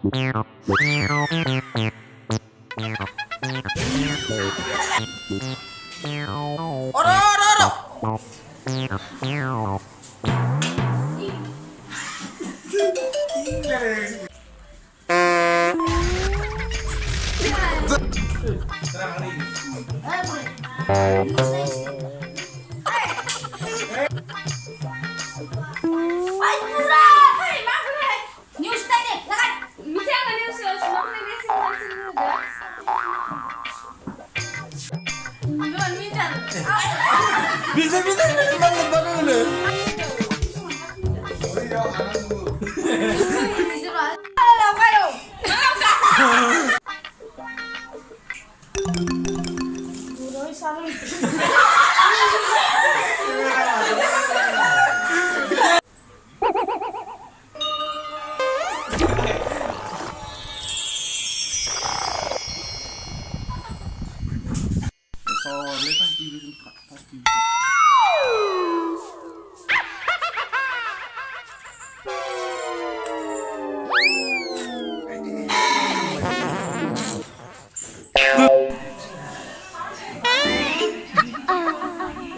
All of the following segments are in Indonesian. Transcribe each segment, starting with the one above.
Oro, oro, oro. Bisa banget banget lu.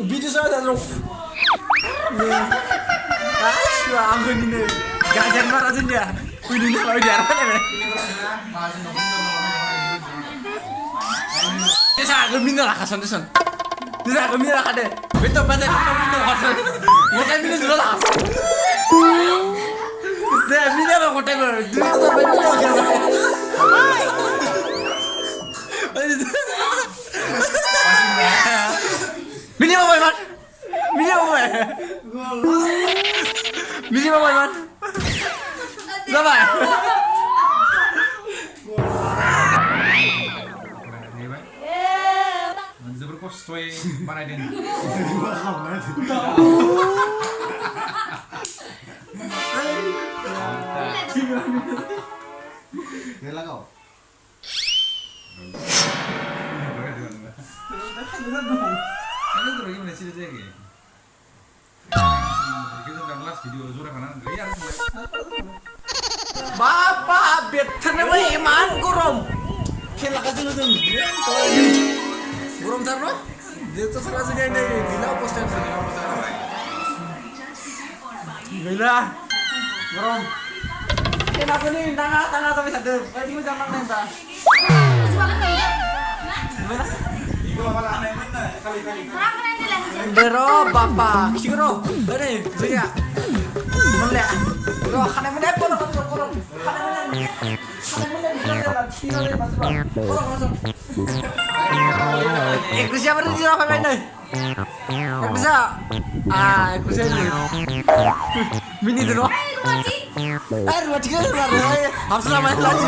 Video saya dong. Aku ini gak jangan marah aja. Videonya mau diarahkan ya. Ini saya gemina lah kasan tuh. Ini saya gemina lah kade. Betul betul kasan. Bukan mina dulu lah. Deh mina lah kote ber. Dulu tuh betul aja. Mini apa man? Mini apa? Mini apa man? Berapa? Zobaczymy kosztuje Maradin. Gila kau. Ini tuh gimana sih dia kayak? Kita kan last video Zura kanan gaya Bapak betan apa iman gurom? Kela kasih lu tuh. Gurom taruh? Dia tuh serasa gini gila poster. Gila. Gurom. Kenapa nih tengah tapi satu. Tadi gua jangan nenta. Gimana? Bro, bapak, siguro, ini, saya, mulai, bro, karena mulai kono, Eklusi apa nih apa ini? Eklusi, eklusi ini, mini dulu. Rumah cikin, harus nama lagi,